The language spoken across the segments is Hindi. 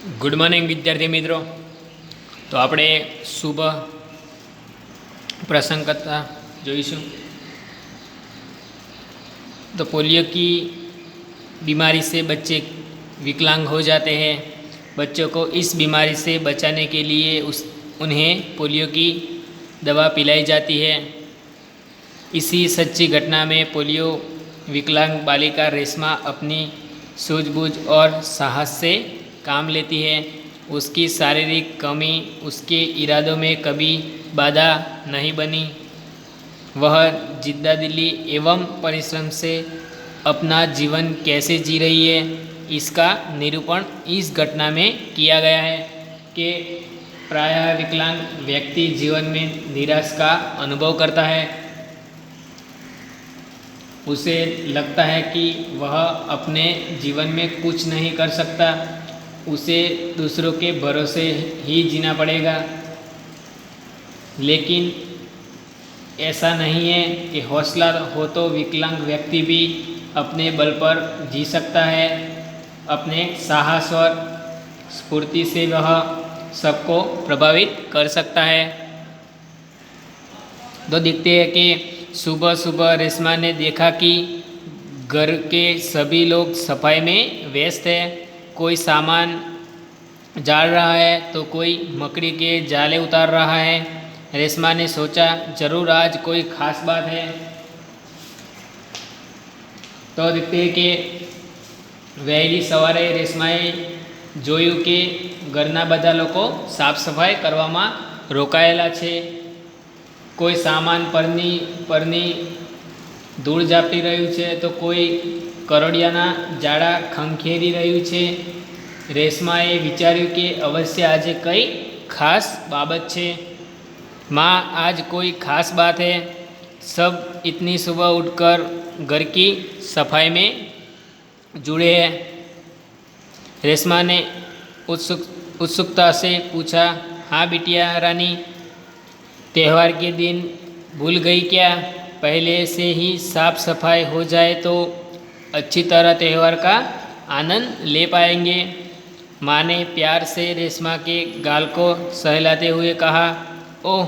गुड मॉर्निंग विद्यार्थी मित्रों। तो આપણે શુભ प्रसंग करता જોઈશું। तो पोलियो की बीमारी से बच्चे विकलांग हो जाते हैं। बच्चों को इस बीमारी से बचाने के लिए उन्हें पोलियो की दवा पिलाई जाती है। इसी सच्ची घटना में पोलियो विकलांग बालिका रेशमा अपनी सूझबूझ और साहस से काम लेती है। उसकी शारीरिक कमी उसके इरादों में कभी बाधा नहीं बनी। वह जिद्ददिली एवं परिश्रम से अपना जीवन कैसे जी रही है, इसका निरूपण इस घटना में किया गया है कि प्रायः विकलांग व्यक्ति जीवन में निराश का अनुभव करता है। उसे लगता है कि वह अपने जीवन में कुछ नहीं कर सकता, उसे दूसरों के भरोसे ही जीना पड़ेगा। लेकिन ऐसा नहीं है कि हौसला हो तो विकलांग व्यक्ति भी अपने बल पर जी सकता है। अपने साहस और स्फूर्ति से वह सबको प्रभावित कर सकता है। तो देखते हैं कि सुबह सुबह रेशमा ने देखा कि घर के सभी लोग सफाई में व्यस्त है। कोई सामान जाल रहा है तो कोई मकड़ी के जाले उतार रहा है। रेशमा ने सोचा जरूर आज कोई खास बात है। तो देखते हैं कि वહેલી સવારે રેશમાએ જોયું કે ઘરના બધા લોકો સાફ સફાઈ કરવામાં રોકાયેલા છે। કોઈ સામાન પરની ધૂળ ઝાપટી રહ્યું છે તો કોઈ કરોડિયાના જાડા ખંખેરી રહ્યું છે। રેશમાએ વિચાર્યું કે અવશ્ય આજે કંઈ ખાસ બાબત છે। माँ आज कोई खास बात है। सब इतनी सुबह उठकर घर की सफाई में जुड़े हैं। रेशमा ने उत्सुकता से पूछा, हाँ बिटिया रानी, त्यौहार के दिन भूल गई क्या? पहले से ही साफ सफाई हो जाए तो अच्छी तरह त्यौहार का आनंद ले पाएंगे। माँ ने प्यार से रेशमा के गाल को सहलाते हुए कहा, ओह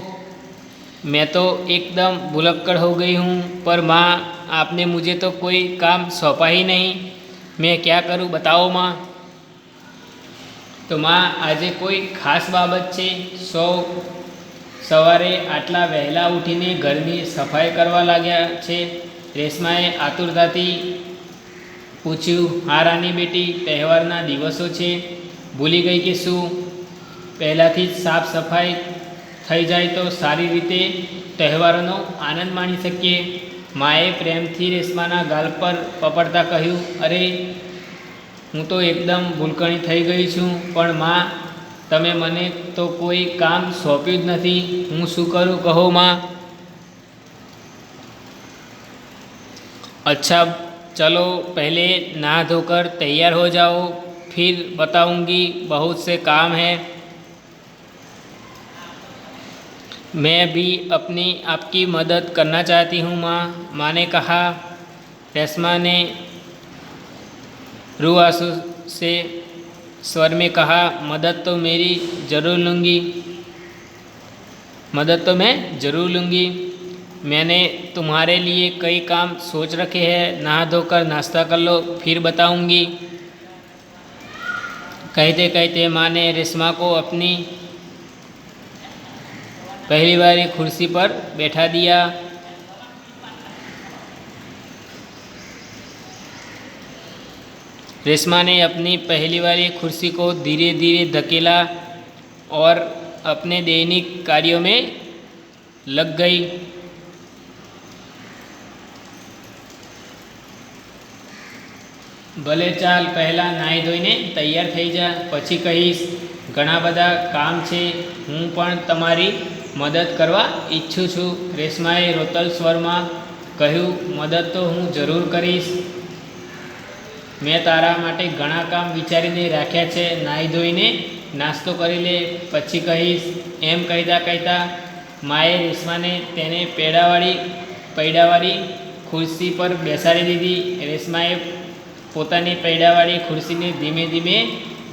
मैं तो एकदम भुलक्कड़ हो गई हूँ, पर माँ आपने मुझे तो कोई काम सौंपा ही नहीं, मैं क्या करूँ बताओ माँ। तो माँ આજે કોઈ ખાસ બાબત છે। સવારે આટલા વહેલા ઉઠીને ઘરની સફાઈ કરવા લાગ્યા છે। રેશમાએ આતુરતાથી પૂછ્યું, હા રાની બેટી, તહેવારના દિવસો છે, ભૂલી ગઈ કે શું? પહેલાંથી જ સાફ સફાઈ થઈ જાય તો સારી રીતે તહેવારોનો આનંદ માણી શકીએ। માએ પ્રેમથી રેશમાના ગાલ પર પપડતા કહ્યું, અરે હું તો એકદમ ભૂલકણી થઈ ગઈ છું, પણ માં તમે મને તો કોઈ કામ સોંપ્યું જ નથી, હું શું કરું કહો માં। अच्छा चलो पहले नहा धोकर तैयार हो जाओ, फिर बताऊंगी, बहुत से काम है। मैं भी अपनी आपकी मदद करना चाहती हूँ माँ, माँ ने कहा। रेशमा ने रुआंसू से स्वर में कहा, मदद तो मेरी ज़रूर लूँगी, मदद तो मैं ज़रूर लूँगी। मैंने तुम्हारे लिए कई काम सोच रखे हैं, नहा धोकर नाश्ता कर लो, फिर बताऊँगी। कहते कहते माँ ने रेशमा को अपनी पहली बार कुर्सी पर बैठा दिया। रेशमा ने अपनी पहली वाली कुर्सी को धीरे धीरे धकेला और अपने दैनिक कार्यों में लग गई। भले चाल पहला नाई धोईने तैयार थई जा, पछी कहीश घणा बधा काम छे, हूँ पण तमारी मदद करवा ઈચ્છું છું। રેશમાએ રોતલ સ્વરમાં કહ્યું, મદદ તો હું જરૂર કરીશ, મેં તારા માટે ઘણા કામ વિચારીને રાખ્યા છે, નાહી ધોઈને નાસ્તો કરી લે, પછી કહીશ। એમ કહેતા કહેતા માએ રેશમાને તેને પૈડાવાળી ખુરશી પર બેસાડી દીધી। રેશમાએ પોતાની પૈડાવાળી ખુરશીને ધીમે ધીમે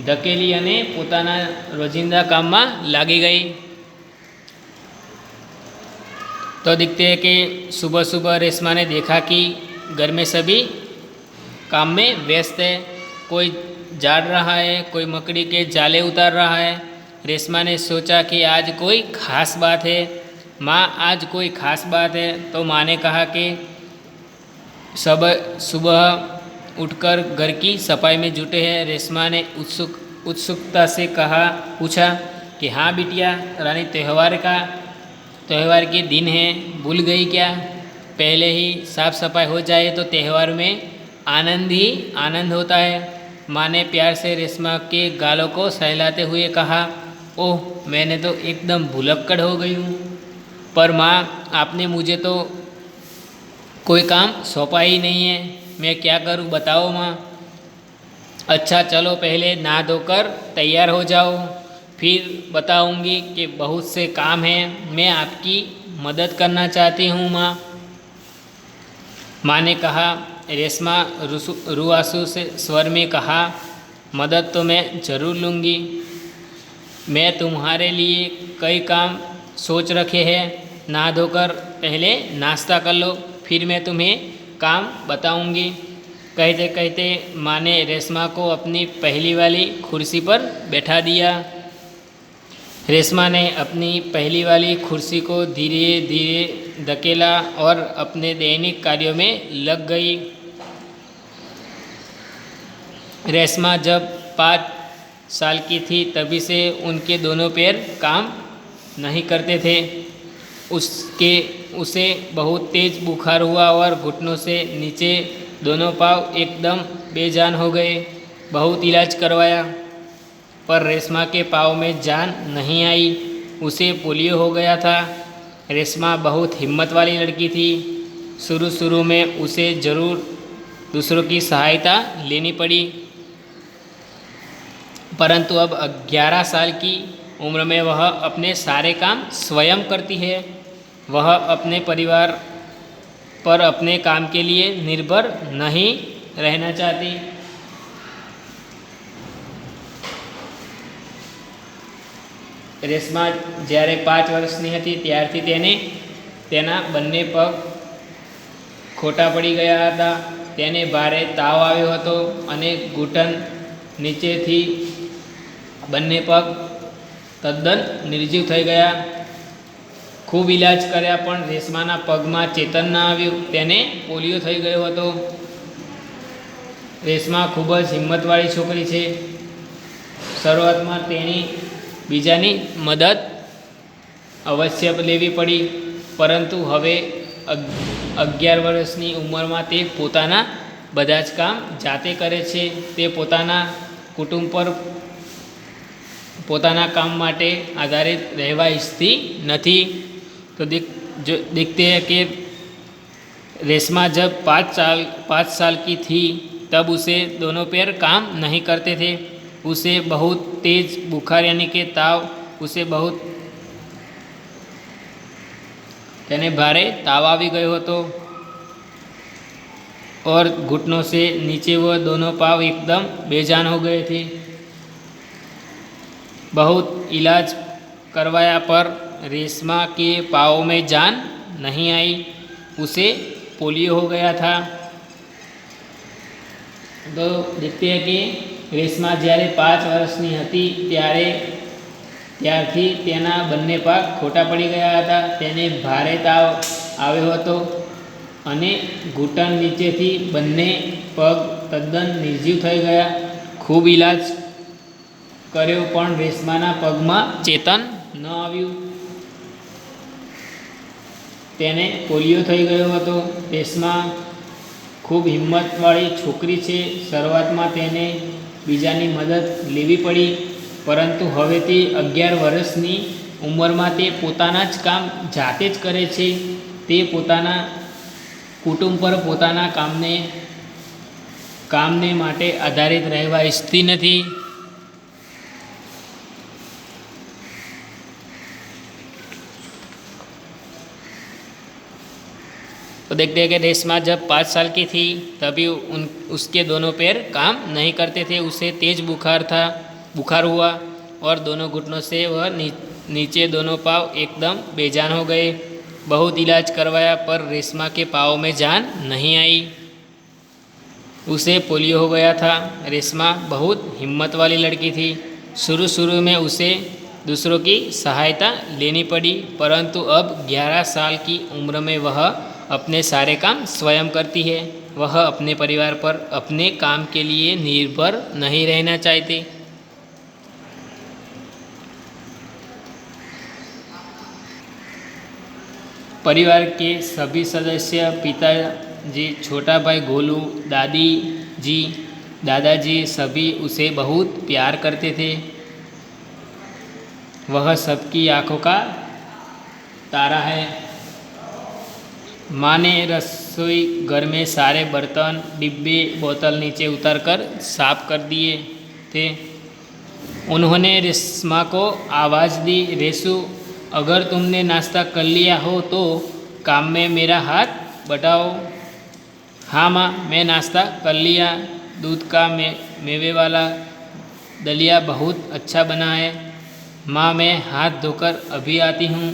ધકેલી અને પોતાના રોજિંદા કામમાં લાગી ગઈ। तो दिखते हैं कि सुबह सुबह रेशमा ने देखा कि घर में सभी काम में व्यस्त है। कोई झाड़ रहा है, कोई मकड़ी के जाले उतार रहा है। रेशमा ने सोचा कि आज कोई खास बात है। माँ, आज कोई खास बात है। तो माँ ने कहा कि सब सुबह उठकर घर की सफाई में जुटे हैं। रेशमा ने उत्सुकता से पूछा कि हाँ बिटिया रानी, त्यौहार के दिन है, भूल गई क्या? पहले ही साफ सफाई हो जाए तो त्यौहार में आनंद ही आनंद होता है। माँ ने प्यार से रेशमा के गालों को सहलाते हुए कहा, ओह, मैंने तो एकदम भुलक्कड़ हो गई हूँ। पर माँ, आपने मुझे तो कोई काम सौंपा ही नहीं है, मैं क्या करूँ बताओ माँ। अच्छा चलो पहले नहा धोकर तैयार हो जाओ, फिर बताऊंगी कि बहुत से काम हैं, मैं आपकी मदद करना चाहती हूँ माँ। माँ ने कहा। रेशमा रुआसू से स्वर में कहा, मदद तो मैं ज़रूर लूँगी। मैं तुम्हारे लिए कई काम सोच रखे हैं। नहा धोकर पहले नाश्ता कर लो, फिर मैं तुम्हें काम बताऊंगी। कहते कहते माँ ने रेशमा को अपनी पहली वाली कुर्सी पर बैठा दिया। रेशमा ने अपनी पहली वाली कुर्सी को धीरे धीरे धकेला और अपने दैनिक कार्यों में लग गई। रेशमा जब 5 साल की थी तभी से उनके दोनों पैर काम नहीं करते थे। उसे बहुत तेज़ बुखार हुआ और घुटनों से नीचे दोनों पाँव एकदम बेजान हो गए। बहुत इलाज करवाया पर रेशमा के पाँव में जान नहीं आई। उसे पोलियो हो गया था। रेशमा बहुत हिम्मत वाली लड़की थी। शुरू में उसे ज़रूर दूसरों की सहायता लेनी पड़ी, परंतु अब 11 साल की उम्र में वह अपने सारे काम स्वयं करती है। वह अपने परिवार पर अपने काम के लिए निर्भर नहीं रहना चाहती। રેશમા જ્યારે 5 વર્ષની હતી ત્યારથી તેના બંને પગ ખોટા પડી ગયા હતા। તેને ભારે તાવ આવ્યો હતો અને ઘૂંટણ નીચેથી બંને પગ તદ્દન નિર્જીવ થઈ ગયા। ખૂબ ઇલાજ કર્યા પણ રેશમાના પગમાં ચેતન ન આવ્યું। તેને પોલિયો થઈ ગયો હતો। રેશમા ખૂબ જ હિંમતવાળી છોકરી છે। શરૂઆતમાં તેની બીજાની મદદ અવશ્ય લેવી પડી, પરંતુ હવે 11 વર્ષની ઉંમરમાં તે પોતાના બધા જ કામ જાતે કરે છે। તે પોતાના કુટુંબ પર પોતાના કામ માટે આધારિત રહેવા ઈચ્છતી નથી। तो देखते हैं कि रेशमा जब 5 साल की थी तब उसे दोनों पैर काम नहीं करते थे। उसे बहुत तेज़ बुखार यानी कि ताव उसे बहुत તેને ભારે તાવ આવી ગયો હતો और घुटनों से नीचे वह दोनों पाँव एकदम बेजान हो गए थे। बहुत इलाज करवाया पर रेशमा के पाँव में जान नहीं आई। उसे पोलियो हो गया था। तो देखते हैं कि રેશમા જ્યારે 5 વર્ષની હતી ત્યારથી તેના બંને પગ ખોટા પડી ગયા હતા। તેને ભારે તાવ આવ્યો હતો અને ઘૂંટણ નીચેથી બંને પગ તદ્દન નિર્જીવ થઈ ગયા। ખૂબ ઇલાજ કર્યો પણ રેશમાના પગમાં ચેતન ન આવ્યું। તેને પોલિયો થઈ ગયો હતો। રેશમા ખૂબ હિંમતવાળી છોકરી છે। શરૂઆતમાં તેને બીજાની મદદ લેવી પડી, પરંતુ હવે તે 11 વર્ષની ઉંમરમાં તે પોતાના જ કામ જાતે જ કરે છે। તે પોતાના કુટુંબ પર પોતાના કામને માટે આધારિત રહેવા ઈચ્છતી નથી। तो देखते हैं कि रेशमा जब 5 साल की थी तभी उसके दोनों पैर काम नहीं करते थे। उसे तेज बुखार हुआ और दोनों घुटनों से वह नीचे दोनों पाँव एकदम बेजान हो गए। बहुत इलाज करवाया पर रेशमा के पाँव में जान नहीं आई। उसे पोलियो हो गया था। रेशमा बहुत हिम्मत वाली लड़की थी। शुरू में उसे दूसरों की सहायता लेनी पड़ी, परंतु अब 11 साल की उम्र में वह अपने सारे काम स्वयं करती है। वह अपने परिवार पर अपने काम के लिए निर्भर नहीं रहना चाहती। परिवार के सभी सदस्य, पिताजी, छोटा भाई गोलू, दादाजी सभी उसे बहुत प्यार करते थे। वह सबकी आंखों का तारा है। माँ ने रसोई घर में सारे बर्तन, डिब्बे, बोतल नीचे उतारकर साफ कर दिए थे। उन्होंने रेशमा को आवाज़ दी, रेशु, अगर तुमने नाश्ता कर लिया हो तो काम में मेरा हाथ बटाओ। हाँ माँ, मैं नाश्ता कर लिया। दूध का मेवे वाला दलिया बहुत अच्छा बना है। माँ, मैं हाथ धोकर अभी आती हूँ।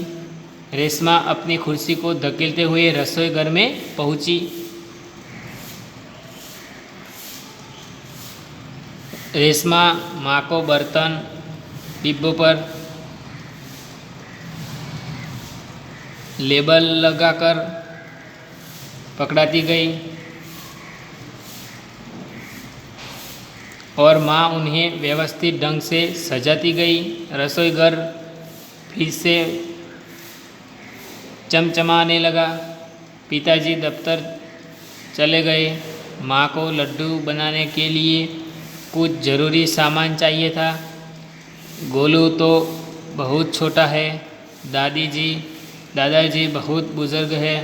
रेशमा अपनी कुर्सी को धकेलते हुए रसोई घर में पहुँची। रेशमा माँ को बर्तन डिब्बों पर लेबल लगाकर पकड़ाती गई और माँ उन्हें व्यवस्थित ढंग से सजाती गई। रसोई घर फिर से चमचमाने लगा। पिताजी दफ्तर चले गए। माँ को लड्डू बनाने के लिए कुछ ज़रूरी सामान चाहिए था। गोलू तो बहुत छोटा है। दादाजी बहुत बुजुर्ग है।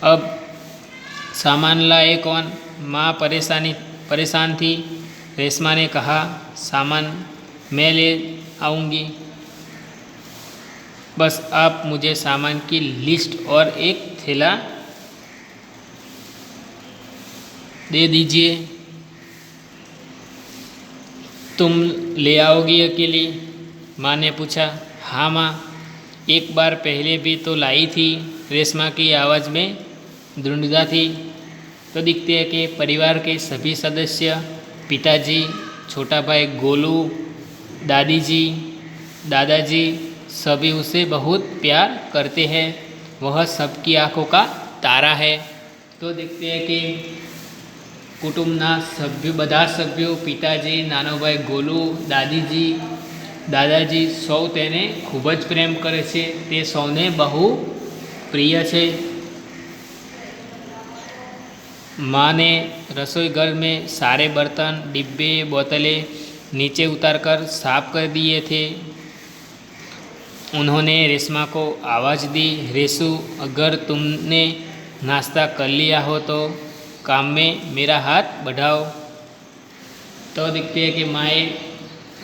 अब सामान लाए कौन? माँ परेशान थी। रेशमा ने कहा, सामान मैं ले आऊँगी, बस आप मुझे सामान की लिस्ट और एक थैला दे दीजिए। तुम ले आओगी अकेली? माँ ने पूछा। हाँ माँ, एक बार पहले भी तो लाई थी। रेशमा की आवाज़ में दृढ़ता थी। तो दिखते हैं कि परिवार के सभी सदस्य, पिताजी, छोटा भाई गोलू, दादाजी सभी उसे बहुत प्यार करते हैं। वह सबकी आंखों का तारा है। तो देखते हैं कि कुटुंबના બધા સભ્યો, પિતાજી, નાનો ભાઈ ગોલુ, દાદાજી સૌ તેને ખૂબ જ પ્રેમ કરે છે। તે સૌને બહુ પ્રિય છે। माँ ने रसोई घर में सारे बर्तन, डिब्बे, बोतलें नीचे उतारकर साफ कर दिए थे। उन्होंने रेशमा को आवाज़ दी, रेशु, अगर तुमने नाश्ता कर लिया हो तो काम में मेरा हाथ बढ़ाओ। तो देखते हैं कि माए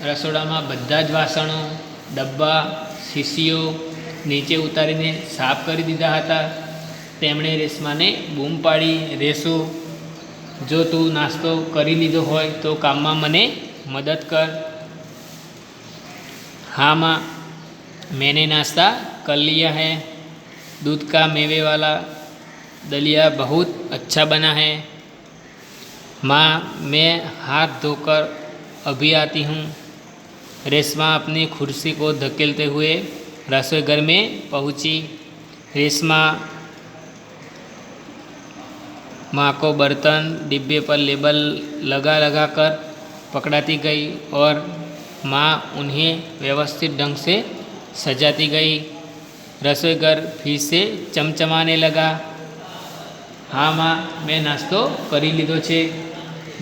रसोડામાં બધા જ વાસણો, ડબ્બા, શીશીઓ નીચે ઉતારીને સાફ કરી દીધા હતા। તેમણે રેશમાને બૂમ પાડી, રેશુ, જો તું નાસ્તો કરી લીધો હોય તો કામમાં મને મદદ કર। हाँ माँ, मैंने नाश्ता कर लिया है। दूध का मेवे वाला दलिया बहुत अच्छा बना है। माँ, मैं हाथ धोकर अभी आती हूँ। रेशमा अपनी कुर्सी को धकेलते हुए रसोई घर में पहुँची। रेशमा माँ को बर्तन, डिब्बे पर लेबल लगा कर पकड़ाती गई और माँ उन्हें व्यवस्थित ढंग से सजाती गई। रसोई घर फिर से चमचमाने लगा। हाँ माँ, मैं नाश्तो કરી લીધો છે।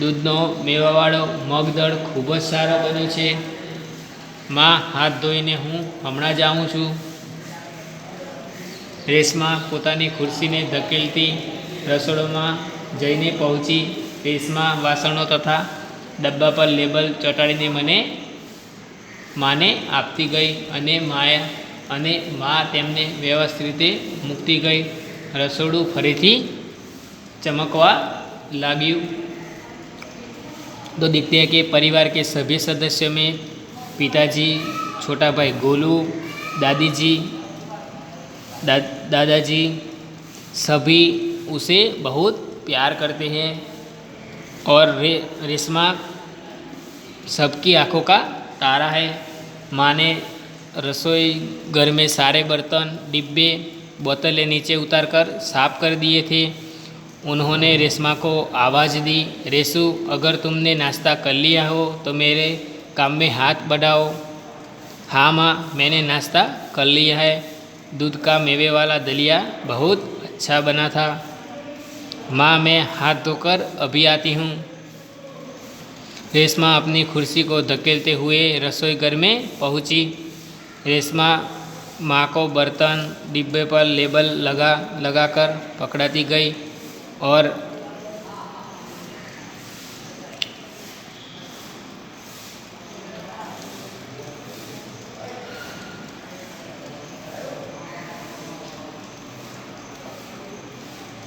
दूधનો મેવાવાળો મગદળ ખૂબ જ સારો બન્યો છે। माँ, हाथ ધોઈને હું હમણાં જ આવું છું। રેશમા પોતાની ખુરશીને ધકેલતી રસોડામાં જઈને પહોંચી। રેશમા વાસણો તથા ડબ્બા પર લેબલ ચોંટાડીને માને આપતી ગઈ અને મા તેમને વ્યવસ્થિત રીતે મૂકતી ગઈ। રસોડું ફરીથી ચમકવા लाग्યું। तो देखते हैं कि परिवार के सभी सदस्यों में पिताजी, छोटा भाई गोलू, दादी जी, दादाजी सभी उसे बहुत प्यार करते हैं। और रेशमा सबकी आंखों का तारा है। माँ ने रसोई घर में सारे बर्तन, डिब्बे, बोतलें नीचे उतारकर साफ कर दिए थे। उन्होंने रेशमा को आवाज़ दी, रेशु अगर तुमने नाश्ता कर लिया हो तो मेरे काम में हाथ बढ़ाओ। हाँ माँ, मैंने नाश्ता कर लिया है। दूध का मेवे वाला दलिया बहुत अच्छा बना था। माँ, मैं हाथ धोकर अभी आती हूँ। रेशमा अपनी कुर्सी को धकेलते हुए रसोई घर में पहुँची। रेशमा माँ को बर्तन डिब्बे पर लेबल लगाकर पकड़ाती गई और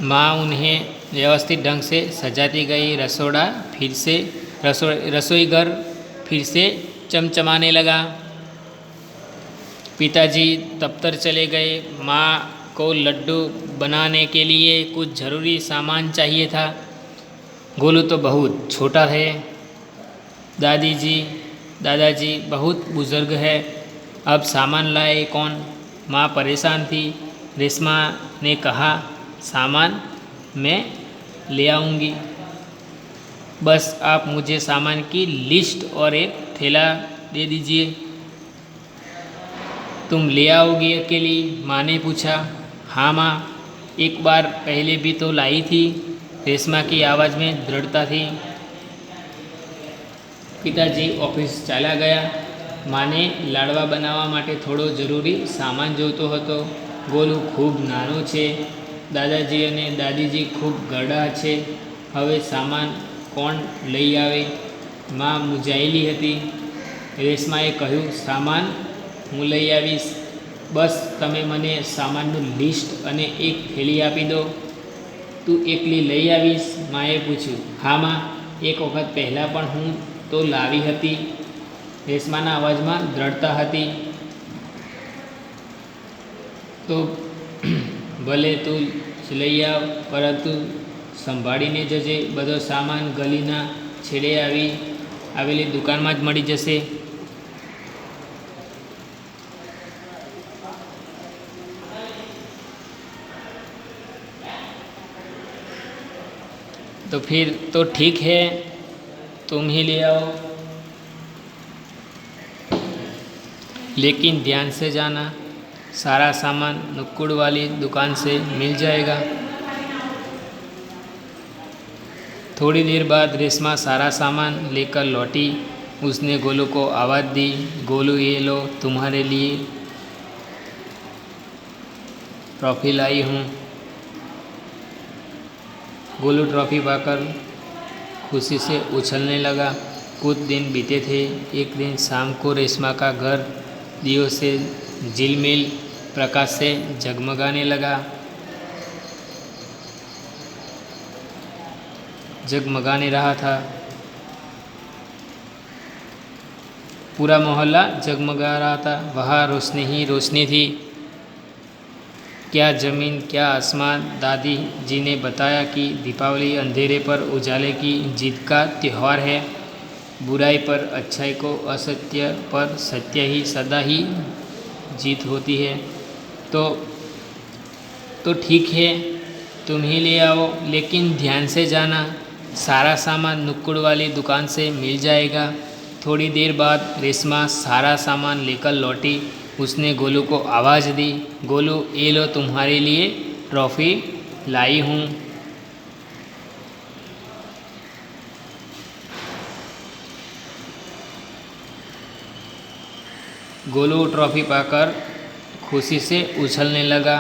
माँ उन्हें व्यवस्थित ढंग से सजाती गई। रसोई घर फिर से चमचमाने लगा। पिताजी दफ्तर चले गए। माँ को लड्डू बनाने के लिए कुछ ज़रूरी सामान चाहिए था। गोलू तो बहुत छोटा है। दादाजी बहुत बुज़ुर्ग है। अब सामान लाए कौन? माँ परेशान थी। रेशमा ने कहा, सामान मैं ले आऊँगी, बस आप मुझे सामान की लिस्ट और एक थैला दे दीजिए। तुम ले आओगी अकेली? माँ ने पूछा। हाँ माँ, एक बार पहले भी तो लाई थी। रेशमा की आवाज़ में दृढ़ता थी। पिताजी ऑफिस चला गया। माँ ने लाडवा बनावा माटे थोड़ो जरूरी सामान जोतो हतो। गोलू खूब नानो छे। दादाजी अने दादीजी खूब गड़ा छे। हवे सामान कोण लई आवे? माँ मूंझायेली हती। रेशमाए कह्युं, सामान हूँ लई आवीश, बस तमे मने सामाननु लिस्ट अने एक थैली आपी दो। तू एकली लई आवीश? माए पूछ्युं। हाँ माँ, एक वखत पहला पण हूँ तो लावी हती। रेशमाना अवाजमां दृढ़ता हती। तो भले तू लई आव, परंतु संभाळीने जजे। बधो सामान गलीना छेड़े आवेली दुकानमां ज मळी जशे। तो फिर तो ठीक है, तुम ही ले आओ, लेकिन ध्यान से जाना, सारा सामान नुक्कड़ वाली दुकान से मिल जाएगा। थोड़ी देर बाद रेशमा सारा सामान लेकर लौटी। उसने गोलू को आवाज़ दी, गोलू ये लो तुम्हारे लिए ट्रॉफी लाई हूँ। गोलू ट्रॉफी पाकर खुशी से उछलने लगा। कुछ दिन बीते थे। एक दिन शाम को रेशमा का घर दियों से झिलमिल प्रकाश से जगमगाने रहा था। पूरा मोहल्ला जगमगा रहा था। वहाँ रोशनी ही रोशनी थी। क्या ज़मीन, क्या आसमान। दादी जी ने बताया कि दीपावली अंधेरे पर उजाले की जीत का त्यौहार है। बुराई पर अच्छाई को, असत्य पर सत्य ही सदा ही जीत होती है। तो ठीक है, तुम ही ले आओ, लेकिन ध्यान से जाना, सारा सामान नुक्कड़ वाली दुकान से मिल जाएगा। थोड़ी देर बाद रेशमा सारा सामान लेकर लौटी। उसने गोलू को आवाज़ दी, गोलू ये लो तुम्हारे लिए ट्रॉफ़ी लाई हूँ। गोलू ट्रॉफ़ी पाकर खुशी से उछलने लगा।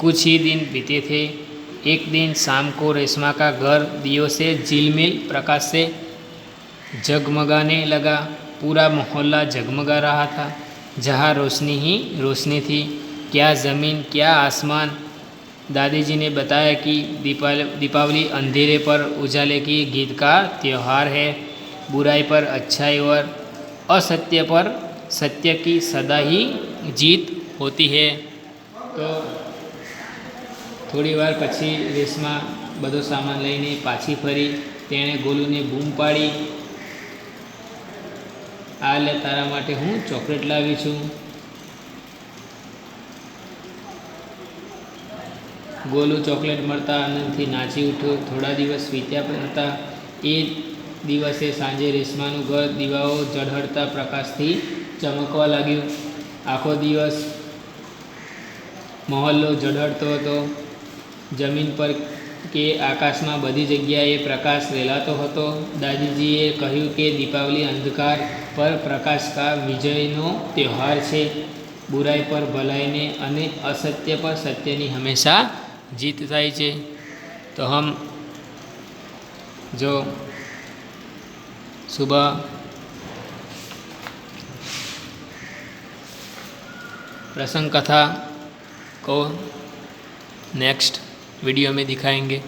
कुछ ही दिन बीते थे। एक दिन शाम को रेशमा का घर दियों से झिलमिल प्रकाश से जगमगाने लगा। पूरा मोहल्ला जगमगा रहा था। जहाँ रोशनी ही रोशनी थी। क्या ज़मीन, क्या आसमान। दादी जी ने बताया कि दीपावली अंधेरे पर उजाले की जीत का त्यौहार है। बुराई पर अच्छाई और असत्य पर सत्य की सदा ही जीत होती है। तो थोड़ी वार पछी रेशमा बधो सामान लईने पाछी फरी। तेणे गोलूने बूम पाड़ी, आ ले तारा माटे हूँ चॉकलेट लावी छूं। गोलू चॉकलेट मळता आनंदथी नाची उठ्यो। थोड़ा दिवस वीत्या हता। ए दिवसे सांजे रेशमानुं घर दीवाओ ઝળહળતા प्रकाशथी चमकवा लाग्युं। आखो दिवस मोहल्लो ઝળહળતો હતો। जमीन पर के आकाश में बधी जग्याए प्रकाश रेलातो हतो। दादीजीए कह्युं कि दीपावली अंधकार पर प्रकाश का विजयनो त्यौहार छे। बुराई पर भलाई ने अने असत्य पर सत्यनी हमेशा जीत थाय छे। तो हम जो सुबह प्रसंग कथा को नेक्स्ट वीडियो में दिखाएंगे।